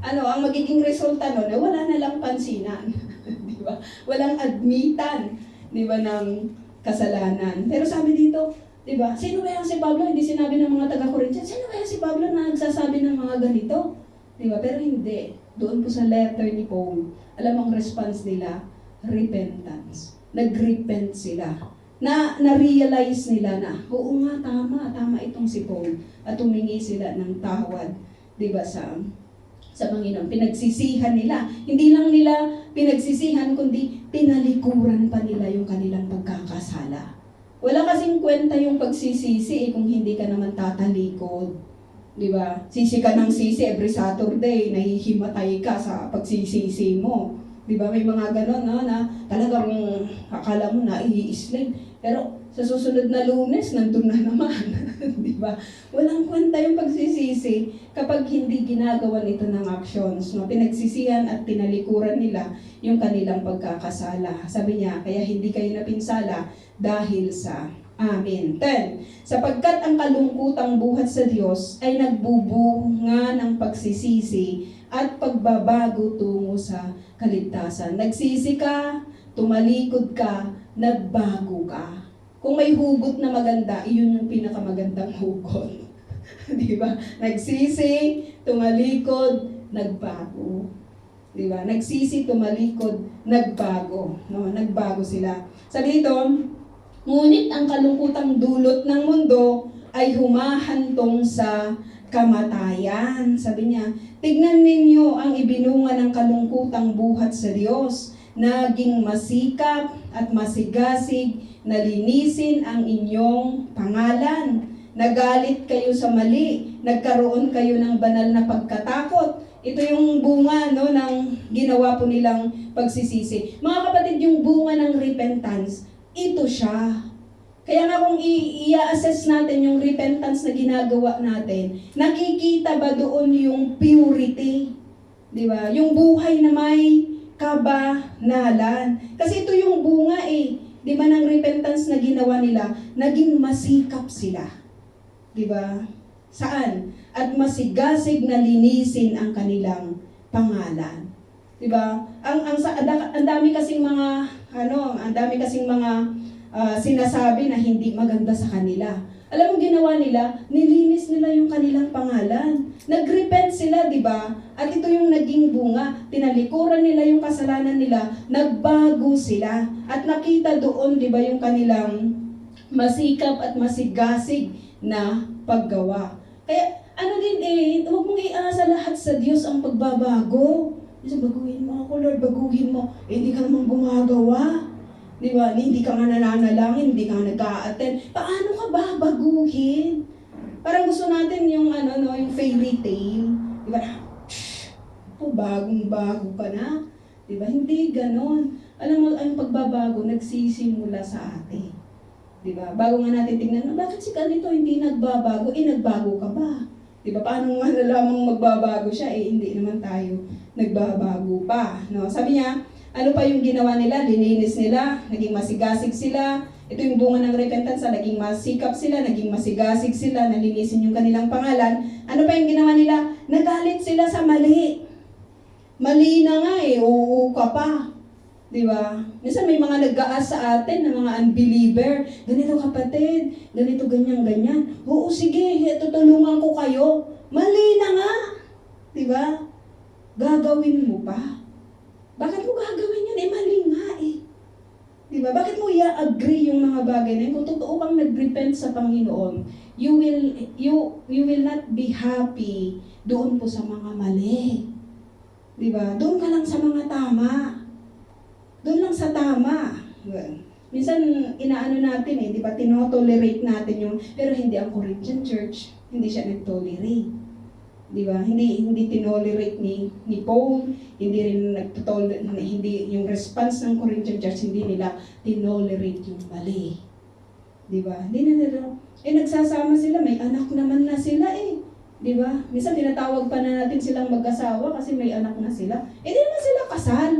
ang magiging resulta nun, wala na lang pansinan. Diba? Walang admitan, diba, ng kasalanan. Pero sabi dito, diba, sino ba yung si Pablo? Hindi sinabi ng mga taga-Corinthian, sino ba yung si Pablo na nagsasabi ng mga ganito? Diba? Pero hindi. Doon po sa letter ni Paul, alam ang response nila, repentance. Nag-repent sila. Na-realize nila na, oo nga, tama itong si Paul. At humingi sila ng tawad, diba, sa Panginoon. Pinagsisihan nila. Hindi lang nila pinagsisihan, kundi tinalikuran pa nila yung kanilang pagkakasala. Wala kasing kwenta yung pagsisisi kung hindi ka naman tatalikod. Diba? Sisi ka ng sisi every Saturday, nahihimatay ka sa pagsisisi mo. Diba? May mga ganon na talagang akala mo na i-slave. Pero sa susunod na Lunes, nandun na naman. Diba? Walang kwenta yung pagsisisi kapag hindi ginagawa nito ng actions. Pinagsisihan at tinalikuran nila yung kanilang pagkakasala. Sabi niya, kaya hindi kayo napinsala dahil sa amin. 10. Sapagkat ang kalungkutang buhat sa Diyos ay nagbubunga ng pagsisisi at pagbabago tungo sa kaligtasan. Nagsisi ka, tumalikod ka, nagbago ka. Kung may hugot na maganda, iyon yung pinakamagandang hugot. Di ba? Nagsisi, tumalikod, nagbago. Di ba? Nagsisi, tumalikod, nagbago. Nagbago sila. Sabi dito, ngunit ang kalungkutang dulot ng mundo ay humahantong sa kamatayan. Sabi niya, tignan ninyo ang ibinunga ng kalungkutang buhat sa Diyos. Naging masikap at masigasig na linisin ang inyong pangalan Nagalit kayo sa mali. Nagkaroon kayo ng banal na pagkatakot. Ito yung bunga no, ng ginawa po nilang pagsisisi. Mga kapatid, yung bunga ng repentance, ito siya. Kaya nga kung i-assess natin yung repentance na ginagawa natin, nakikita ba doon yung purity? Di ba? Yung buhay na may kabanalan. Kasi ito yung bunga di ba, ng repentance na ginawa nila, naging masikap sila. Di ba? Saan? At masigasig na linisin ang kanilang pangalan. Di ba? Ang dami kasing mga sinasabi na hindi maganda sa kanila. Alam mo ginawa nila, nilinis nila yung kanilang pangalan. Nagrepent sila, di ba? At ito yung naging bunga. Tinalikuran nila yung kasalanan nila, nagbago sila. At nakita doon, di ba, yung kanilang masikap at masigasig na paggawa. Kaya, huwag mong iasa lahat sa Diyos ang pagbabago. Baguhin mo ako, Lord, baguhin mo. Hindi ka namang gumagawa. Di ba? Hindi ka nga nananalangin, hindi ka nga nag-a-attend. Paano ka ba baguhin? Parang gusto natin yung yung fairy tale. Di ba? Bagong-bago ka na. Di ba? Hindi ganon. Alam mo, ang pagbabago nagsisimula sa atin. Di ba? Bago nga natin tingnan, bakit si ganito hindi nagbabago? Nagbago ka ba? Di ba? Paano nga nalamang magbabago siya? Hindi naman tayo nagbabago pa. No? Sabi niya, ano pa yung ginawa nila? Lininis nila, naging masigasig sila. Ito yung bunga ng repentance, naging masikap sila, naging masigasig sila, nalinisin yung kanilang pangalan. Ano pa yung ginawa nila? Nagalit sila sa mali. Mali na nga oo ka pa. Di ba? Minsan may mga nag-aas sa atin, ng mga unbeliever. Ganito kapatid, ganito ganyan. Oo, sige, tutulungan ko kayo. Mali na nga. Di ba? Gagawin mo pa. Bakit mo gagawin yun? Mali nga Diba? Bakit mo i-agree yung mga bagay na yun? Kung totoo kang nag-repent sa Panginoon, you will not be happy doon po sa mga mali. Diba? Doon ka lang sa mga tama. Doon lang sa tama. Minsan, inaano natin di ba? Tinotolerate natin yung, pero hindi ang Corinthian Church, hindi siya nag-tolerate. Di ba? Hindi tinolerate ni Paul, hindi rin hindi yung response ng Corinthian Church, hindi nila tinolerate yung mali. Di ba? Hindi na nila, nagsasama sila, may anak naman na sila Di ba? Minsan tinatawag pa na natin silang mag-asawa kasi may anak na sila. Di naman sila kasal.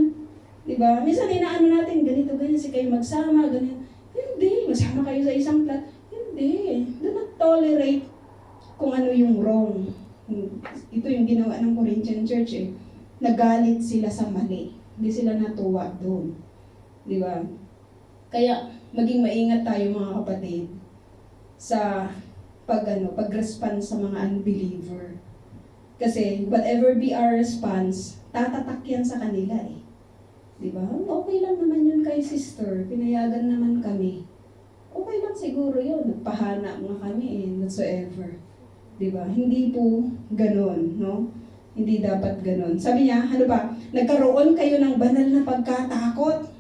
Di ba? Minsan inaano natin, ganito, si kayo magsama, ganito. Hindi, magsama kayo sa isang flat. Hindi. Do not tolerate kung ano yung wrong. Ito yung ginawa ng Corinthian Church Nagalit sila sa mali. Hindi sila natuwa doon. Di ba? Kaya maging maingat tayo mga kapatid sa pag-response sa mga unbeliever. Kasi whatever be our response, tatatak yan sa kanila Di ba? Okay lang naman yun kay sister. Pinayagan naman kami. Okay lang siguro yun. Nagpahana nga kami whatsoever. Diba? Hindi po ganon, no? Hindi dapat ganon. Sabi niya, nagkaroon kayo ng banal na pagkatakot.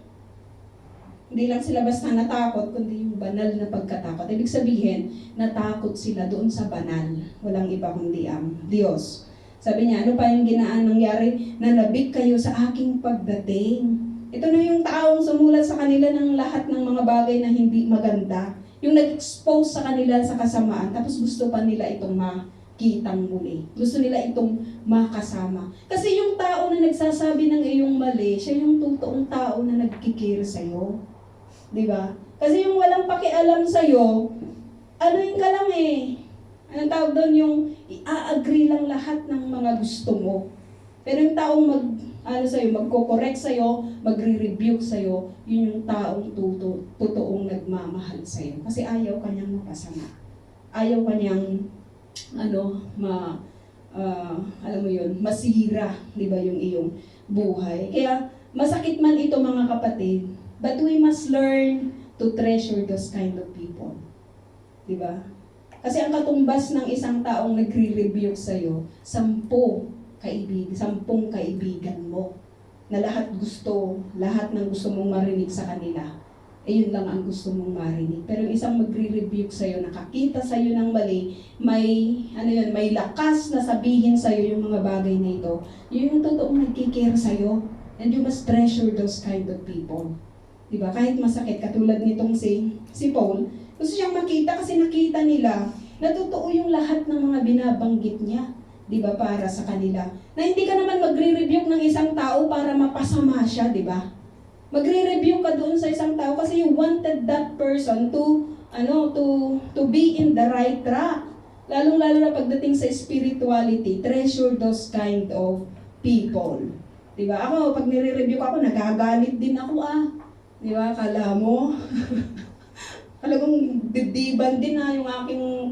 Hindi lang sila basta natakot, kundi yung banal na pagkatakot. Ibig sabihin, natakot sila doon sa banal. Walang iba kundi ang Diyos. Sabi niya, ano pa yung nangyari? Nanabik kayo sa aking pagdating. Ito na yung taong sumulat sa kanila ng lahat ng mga bagay na hindi maganda. Yung nag-expose sa kanila sa kasamaan, tapos gusto pa nila itong makitang muli. Gusto nila itong makasama. Kasi yung tao na nagsasabi ng iyong mali, siya yung totoong tao na nagkikir sa'yo. Diba? Kasi yung walang pakialam sa'yo, yung ka lang Anong tawag doon? Yung i-agree lang lahat ng mga gusto mo. Pero yung taong magko-correct sa'yo, magre-rebuke sa'yo, yun yung taong totoong nagmamahal sa'yo. Kasi ayaw kanyang mapasama. Ayaw kanyang, masira, di ba, yung iyong buhay. Kaya, masakit man ito mga kapatid, but we must learn to treasure those kind of people. Di ba? Kasi ang katumbas ng isang taong nagre-rebuke sa'yo, 10 kaibigan mo na lahat ng gusto mong marinig sa kanila yun lang ang gusto mong marinig. Pero yung isang magre-rebuke sa'yo, nakakita sa'yo ng mali, may lakas na sabihin sa'yo yung mga bagay na ito, yun yung totoong nagkikare sa'yo. And you must treasure those kind of people. Diba? Kahit masakit, katulad nitong si Paul, gusto siyang makita kasi nakita nila na totoo yung lahat ng mga binabanggit niya. Diba? Para sa kanila. Na hindi ka naman magre-rebuke ng isang tao para mapasama siya, diba? Magre-review ka doon sa isang tao kasi you wanted that person to be in the right track. Lalong-lalo na pagdating sa spirituality, treasure those kind of people. Diba? Ako, pag nire-review ko ako, nagagalit din ako Diba? Kala mo? Talagang didiban din yung aking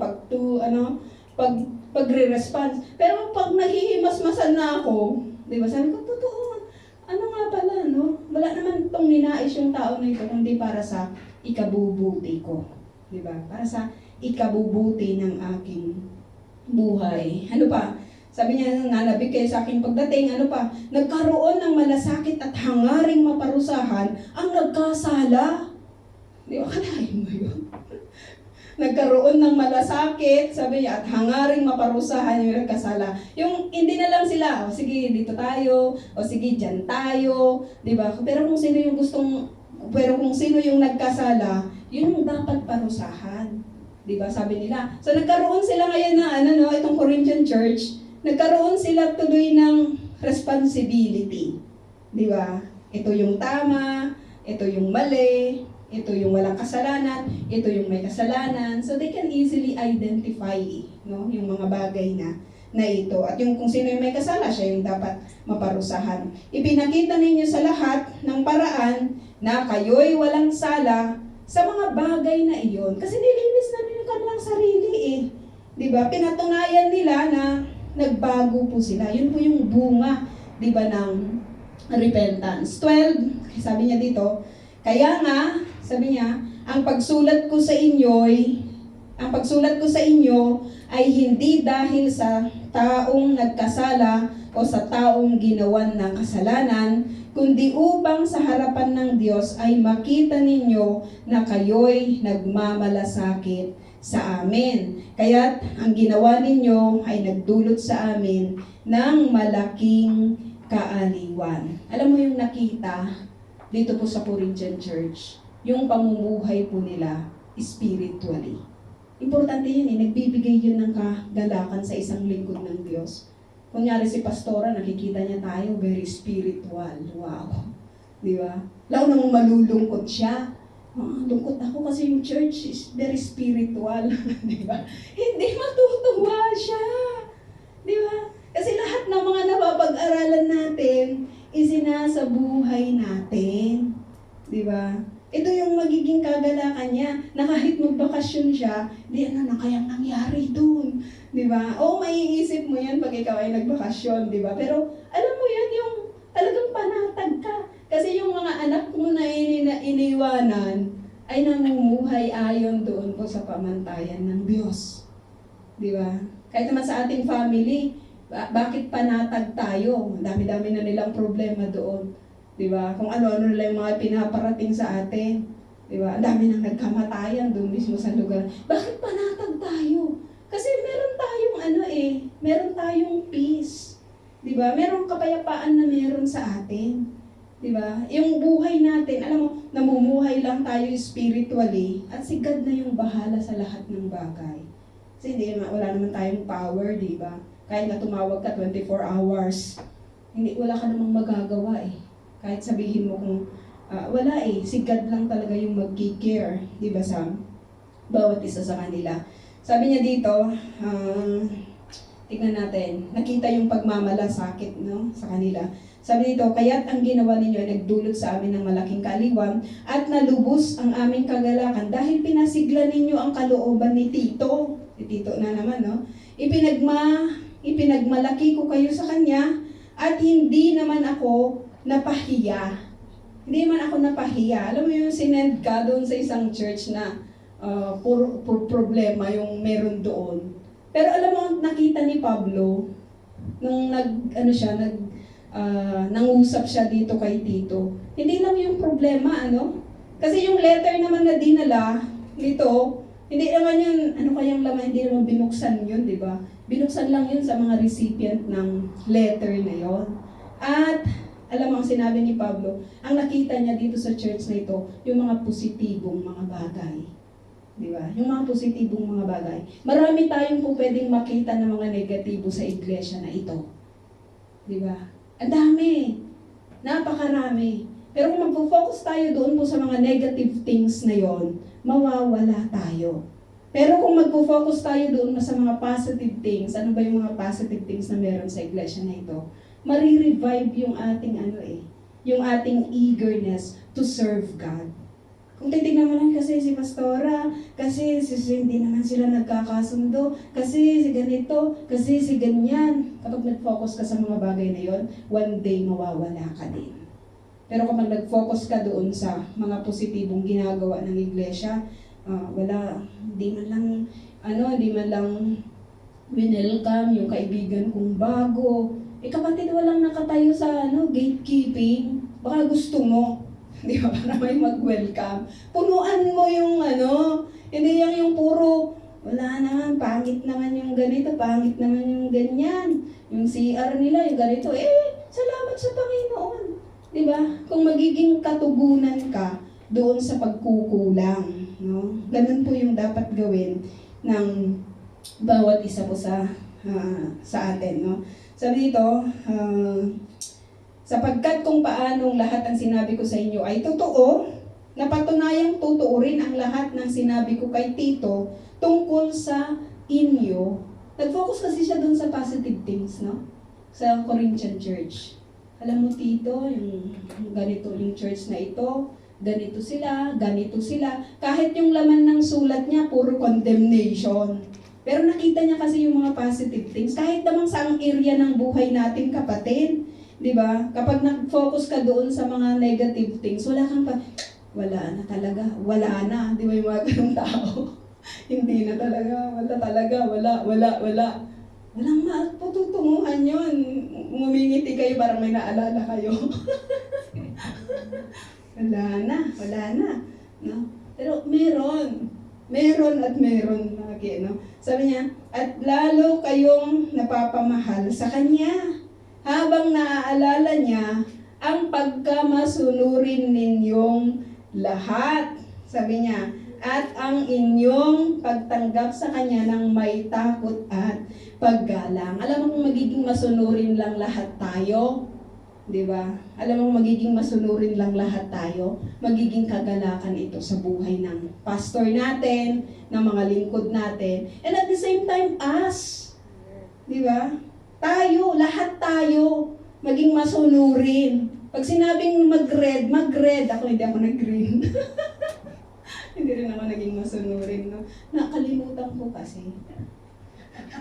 pagre-response. Pero pag nahihimasmasan na ako, diba? Sabi ko, totoo. Ano nga pala, no? Wala naman itong ninais yung tao na ito, kundi para sa ikabubuti ko. Diba? Para sa ikabubuti ng aking buhay. Ano pa? Sabi niya, nanabig kayo sa aking pagdating, nagkaroon ng malasakit at hangaring maparusahan ang nagkasala. Di ba, kanahin mo yun? Nagkaroon ng malasakit, sabi niya, at hangaring maparusahan yung nagkasala. Yung hindi na lang sila, sige, dito tayo, sige, dyan tayo, di ba? Pero kung sino yung nagkasala, yun yung dapat parusahan. Di ba? Sabi nila. So nagkaroon sila ngayon na itong Corinthian church, nagkaroon sila tuloy ng responsibility. Di ba? Ito yung tama, ito yung mali, ito yung walang kasalanan, ito yung may kasalanan. So they can easily identify, no, yung mga bagay na ito. At yung kung sino yung may kasala, siya yung dapat maparusahan. Ipinakita ninyo sa lahat ng paraan na kayo'y walang sala sa mga bagay na iyon. Kasi nilinis na nila kanilang sarili Diba? Pinatunayan nila na nagbago po sila. Yun po yung bunga, diba, ng repentance. 12, sabi niya dito, kaya nga, sabi niya, ang pagsulat ko sa inyo ay hindi dahil sa taong nagkasala o sa taong ginawan ng kasalanan, kundi upang sa harapan ng Diyos ay makita ninyo na kayo'y nagmamalasakit sa amin. Kaya't ang ginawa ninyo ay nagdulot sa amin ng malaking kaaliwan. Alam mo yung nakita dito po sa Corinthian Church, yung pamumuhay po nila spiritually. Importante yun nagbibigay yun ng kagalakan sa isang lingkod ng Diyos. Kunyari si Pastora, nakikita niya tayo, very spiritual. Wow. Di ba? Lalo namang malulungkot siya. Lungkot ako kasi yung church is very spiritual. Di ba? Hindi matutuwa siya. Di ba? Kasi lahat ng mga napapag-aralan natin, isinasa buhay natin. Di ba? Ito yung magiging kagalakan niya, na kahit magbakasyon siya, ano na kayang nangyari doon? Di ba? O maiisip mo yan pag ikaw ay nagbakasyon, di ba? Pero alam mo yan, yung talagang panatag ka. Kasi yung mga anak mo na iniwanan ay namumuhay ayon doon po sa pamantayan ng Diyos. Di ba? Kahit naman sa ating family, bakit panatag tayo? Dami-dami na nilang problema doon. Diba? Kung ano-ano nila yung mga pinaparating sa atin. Diba? Ang dami nang nagkamatayan doon mismo sa lugar. Bakit panatag tayo? Kasi meron tayong meron tayong peace. Diba? Merong kapayapaan na meron sa atin. Diba? Yung buhay natin, alam mo, namumuhay lang tayo spiritually at si God na yung bahala sa lahat ng bagay. Kasi wala naman tayong power, diba? Kahit na tumawag ka 24 hours, wala ka namang magagawa Kahit sabihin mo kung wala si God lang talaga yung mag-care, di ba, sa bawat isa sa kanila. Sabi niya dito, tignan natin, nakita yung pagmamalasakit, no, sa kanila. Sabi dito, kaya't ang ginawa ninyo ay nagdulot sa amin ng malaking kaaliwan at nalubos ang aming kagalakan dahil pinasigla ninyo ang kalooban ni Tito. Si Tito na naman, no? Ipinagmalaki ko kayo sa kanya at hindi naman ako napahiya. Hindi man ako napahiya. Alam mo yung sinend ka doon sa isang church na puro problema yung meron doon. Pero alam mo, nakita ni Pablo, nung nangusap siya dito kay Tito, hindi lang yung problema, Kasi yung letter naman na dinala nito, hindi naman yun, ano kayang laman, hindi naman binuksan yun, di ba? Binuksan lang yun sa mga recipient ng letter na yon. At alam mo ang sinabi ni Pablo, ang nakita niya dito sa church na ito, yung mga positibong mga bagay. Di ba? Yung mga positibong mga bagay. Marami tayong po pwedeng makita ng mga negatibo sa iglesia na ito. Di ba? Ang dami. Napakarami. Pero kung magpo-focus tayo doon po sa mga negative things na yon, mawawala tayo. Pero kung magpo-focus tayo doon sa mga positive things, ano ba yung mga positive things na meron sa iglesia na ito? Marirevive yung ating yung ating eagerness to serve God. Kung titignan mo lang kasi si Pastora, kasi hindi naman sila nagkakasundo, kasi si ganito, kasi si ganyan. Kapag nag-focus ka sa mga bagay na yon, one day mawawala ka din. Pero kapag nag-focus ka doon sa mga positibong ginagawa ng iglesia, hindi man lang winelcome yung kaibigan kong bago. Kapatid, walang nakatayo sa gatekeeping. Baka gusto mo, di ba, para may mag-welcome. Punuan mo yung hindi yung puro, wala naman, pangit naman yung ganito, pangit naman yung ganyan. Yung CR nila, yung ganito, salamat sa Panginoon. Diba? Kung magiging katugunan ka doon sa pagkukulang, no? Ganun po yung dapat gawin ng bawat isa po sa atin, no? Sabi dito, sapagkat kung paanong lahat ang sinabi ko sa inyo ay totoo, napatunayang totoo rin ang lahat ng sinabi ko kay Tito tungkol sa inyo. Nag-focus kasi siya doon sa positive things, no? Sa Corinthian Church. Alam mo, Tito, yung ganito yung church na ito, ganito sila. Kahit yung laman ng sulat niya, puro condemnation. Pero nakita niya kasi yung mga positive things. Kahit namang saang area ng buhay natin, kapatid. Di ba? Kapag nag-focus ka doon sa mga negative things, wala na talaga. Wala na. Di ba yung mga ganong tao? Hindi na talaga. Wala. Walang matutunguhan yun. Ngumingiti kayo, parang may naalala kayo. wala na. No? Pero meron lagi, no? Sabi niya, at lalo kayong napapamahal sa Kanya, habang naaalala niya ang pagkamasunurin ninyong lahat. Sabi niya, at ang inyong pagtanggap sa Kanya ng may takot at paggalang. Alam mo kung magiging masunurin lang lahat tayo, di ba? Alam mo magiging masunurin lang lahat tayo, magiging kagalakan ito sa buhay ng pastor natin, ng mga lingkod natin, and at the same time, us. Di ba? Lahat tayo, maging masunurin. Pag sinabing mag-red, ako hindi ako nag-green. Hindi rin ako naging masunurin, no? Nakalimutan ko kasi.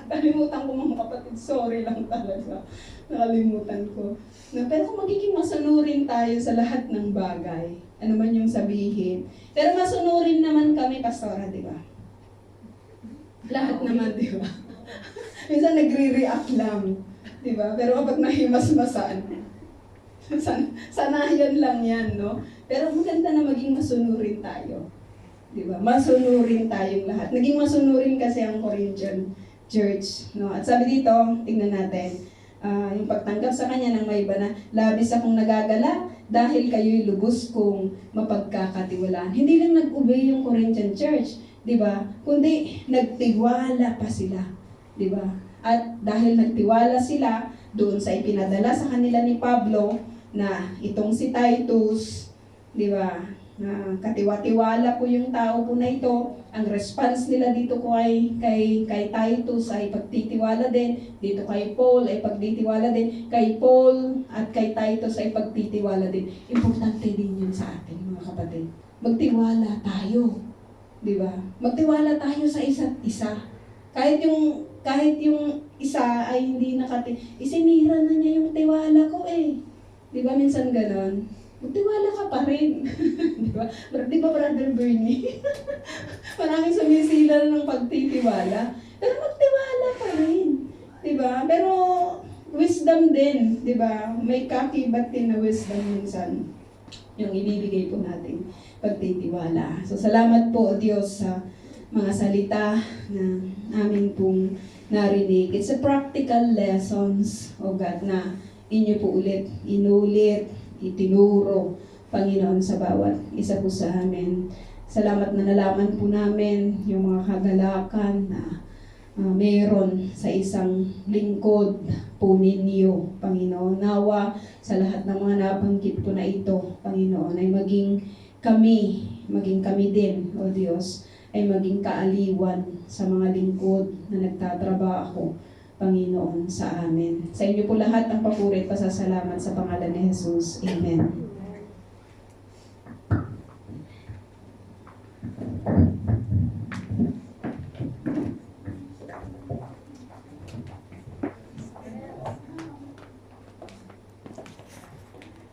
Nakalimutan ko mga kapatid, sorry lang talaga. Nakalimutan ko. No, pero kung magiging masunurin tayo sa lahat ng bagay, ano man yung sabihin. Pero masunurin naman kami, Pastora, di ba? Lahat naman, di ba? Minsan nagre-react lang, di ba? Pero kapag nahimas-masan, sanayan lang yan, no? Pero maganda na maging masunurin tayo. Diba? Masunurin tayong lahat. Naging masunurin kasi ang Corinthian Church. No? At sabi dito, tingnan natin, yung pagtanggap sa Kanya ng may iba na, labis akong nagagala dahil kayo'y lubos kong mapagkakatiwalaan. Hindi lang nag-obey yung Corinthian Church, diba? Kundi nagtiwala pa sila. Diba? At dahil nagtiwala sila doon sa ipinadala sa kanila ni Pablo na itong si Titus, diba? Katiwa-tiwala po yung tao po na ito. Ang response nila dito ko ay kay Titus ay pagtitiwala din. Dito kay Paul ay pagtitiwala din. Kay Paul at kay Titus ay pagtitiwala din. Importante din yun sa atin, mga kapatid. Magtiwala tayo. Di ba? Magtiwala tayo sa isa't isa. Kahit yung isa ay hindi isinira na niya yung tiwala ko eh. Di ba minsan ganon? Magtiwala ka pa rin. Di ba? Di ba, Brother Bernie? Maraming sumisila ng pagtitiwala. Pero magtiwala pa rin. Di ba? Pero wisdom din. Di ba? May kakibat din na wisdom minsan. yung ibibigay po nating pagtitiwala. So salamat po, O Diyos, sa mga salita na amin pong narinig. It's a practical lessons, O God, na inyo po ulit inulit, itinuro, Panginoon, sa bawat isa po sa amin. Salamat na nalaman po namin yung mga kagalakan na meron sa isang lingkod po ninyo, Panginoon. Nawa sa lahat ng mga nabanggit po na ito, Panginoon, ay maging kami din, O Diyos, ay maging kaaliwan sa mga lingkod na nagtatrabaho, Panginoon, sa amin. Sa inyo po lahat ang papuri at pasasalamat sa pangalan ni Jesus. Amen.